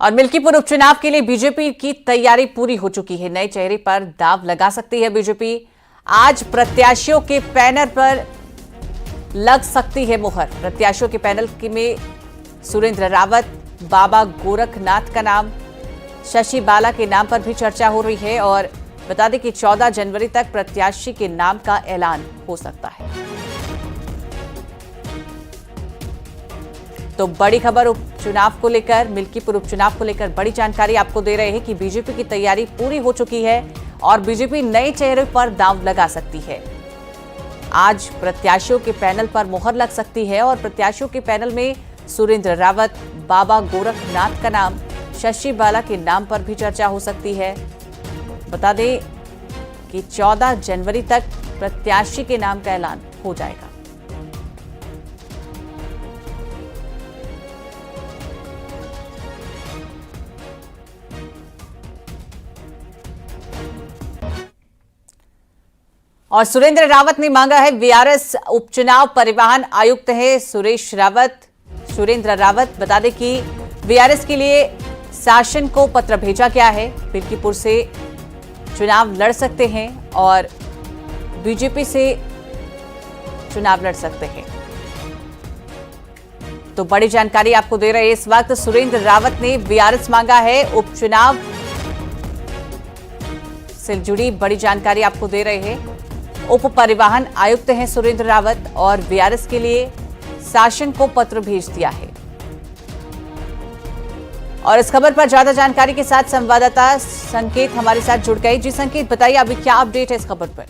और मिल्कीपुर उपचुनाव के लिए बीजेपी की तैयारी पूरी हो चुकी है। नए चेहरे पर दांव लगा सकती है बीजेपी। आज प्रत्याशियों के पैनल पर लग सकती है मुहर। प्रत्याशियों के पैनल में सुरेंद्र रावत, बाबा गोरखनाथ का नाम, शशि बाला के नाम पर भी चर्चा हो रही है। और बता दें कि 14 जनवरी तक प्रत्याशी के नाम का ऐलान हो सकता है। तो बड़ी खबर उपचुनाव को लेकर, मिल्कीपुर उपचुनाव को लेकर बड़ी जानकारी आपको दे रहे हैं कि बीजेपी की तैयारी पूरी हो चुकी है और बीजेपी नए चेहरे पर दांव लगा सकती है। आज प्रत्याशियों के पैनल पर मुहर लग सकती है और प्रत्याशियों के पैनल में सुरेंद्र रावत, बाबा गोरखनाथ का नाम, शशि बाला के नाम पर भी चर्चा हो सकती है। बता दें कि 14 जनवरी तक प्रत्याशी के नाम का ऐलान हो जाएगा। और सुरेंद्र रावत ने मांगा है वीआरएस। उपचुनाव परिवहन आयुक्त है सुरेश रावत, सुरेंद्र रावत। बता दें कि वीआरएस के लिए शासन को पत्र भेजा गया है। मिल्कीपुर से चुनाव लड़ सकते हैं और बीजेपी से चुनाव लड़ सकते हैं। तो बड़ी जानकारी आपको दे रहे हैं इस वक्त। सुरेंद्र रावत ने वीआरएस मांगा है। उपचुनाव से जुड़ी बड़ी जानकारी आपको दे रहे हैं। उप परिवहन आयुक्त हैं सुरेंद्र रावत और वीआरएस के लिए शासन को पत्र भेज दिया है। और इस खबर पर ज्यादा जानकारी के साथ संवाददाता संकेत हमारे साथ जुड़ गए। जी संकेत, बताइए अभी क्या अपडेट है इस खबर पर?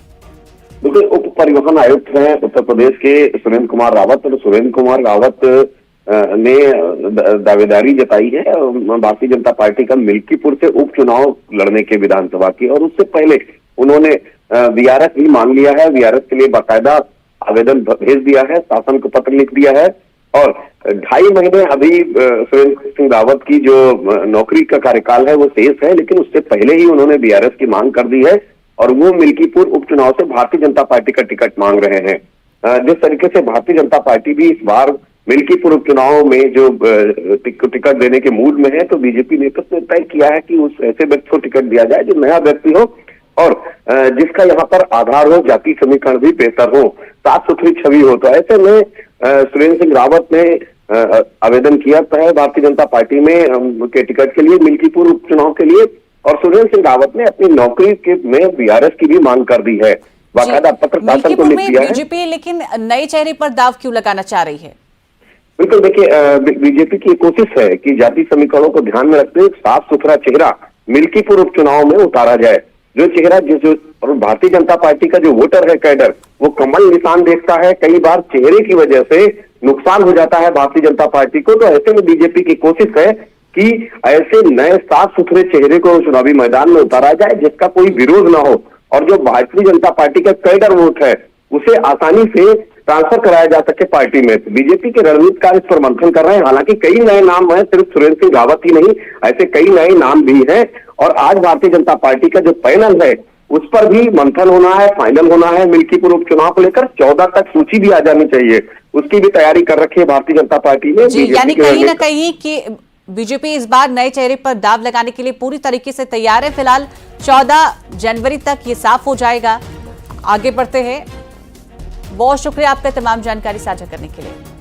बिल्कुल, उप परिवहन आयुक्त हैं उत्तर प्रदेश के सुरेंद्र कुमार रावत। और सुरेंद्र कुमार रावत ने दावेदारी जताई है भारतीय जनता पार्टी का मिल्कीपुर से उपचुनाव लड़ने के विधानसभा की। और उससे पहले उन्होंने वीआरएस भी मांग लिया है। वीआरएस के लिए बाकायदा आवेदन भेज दिया है, शासन को पत्र लिख दिया है। और 2.5 महीने अभी सुरेंद्र सिंह रावत की जो नौकरी का कार्यकाल है वो शेष है, लेकिन उससे पहले ही उन्होंने वीआरएस की मांग कर दी है और वो मिल्कीपुर उपचुनाव से भारतीय जनता पार्टी का टिकट मांग रहे हैं। जिस तरीके से भारतीय जनता पार्टी भी इस बार मिल्कीपुर उपचुनाव में जो टिकट देने के मूड में है, तो बीजेपी नेतृत्व ने तय किया है कि उस ऐसे व्यक्ति को टिकट दिया जाए जो नया व्यक्ति हो और जिसका यहाँ पर आधार हो, जाति समीकरण भी बेहतर हो, साफ सुथरी छवि हो। तो ऐसे में सुरेंद्र सिंह रावत ने आवेदन किया है भारतीय जनता पार्टी में के टिकट के लिए, मिल्कीपुर उपचुनाव के लिए। और सुरेंद्र सिंह रावत ने अपनी नौकरी के में वीआरएस की भी मांग कर दी है, बाकायदा पत्र शासन को लिख दिया है। बीजेपी लेकिन नए चेहरे पर दाव क्यों लगाना चाह रही है? बिल्कुल, देखिए बीजेपी की कोशिश है कि जाति समीकरणों को ध्यान में रखते हुए साफ सुथरा चेहरा मिल्कीपुर उपचुनाव में उतारा जाए। जो चेहरा और भारतीय जनता पार्टी का जो वोटर है कैडर, वो कमल निशान देखता है। कई बार चेहरे की वजह से नुकसान हो जाता है भारतीय जनता पार्टी को। तो ऐसे में बीजेपी की कोशिश है कि ऐसे नए साफ सुथरे चेहरे को चुनावी मैदान में उतारा जाए जिसका कोई विरोध ना हो और जो भारतीय जनता पार्टी का कैडर वोट है उसे आसानी से ट्रांसफर कराया जा सके पार्टी में। तो बीजेपी के रणनीतिकार इस पर मंथन कर रहे हैं। हालांकि कई नए नाम हैं, सिर्फ सुरेंद्र सिंह रावत ही नहीं, ऐसे कई नए नाम भी हैं। और आज भारतीय जनता पार्टी का जो पैनल है उस पर भी मंथन होना है, फाइनल होना है। मिल्कीपुर उपचुनाव को लेकर 14 तक सूची भी आ जानी चाहिए, उसकी भी तैयारी कर रखी है भारतीय जनता पार्टी ने। यानी कहीं ना कहीं कि बीजेपी इस बार नए चेहरे पर दाव लगाने के लिए पूरी तरीके से तैयार है। फिलहाल 14 जनवरी तक ये साफ हो जाएगा। आगे बढ़ते हैं। बहुत शुक्रिया आपका तमाम जानकारी साझा करने के लिए।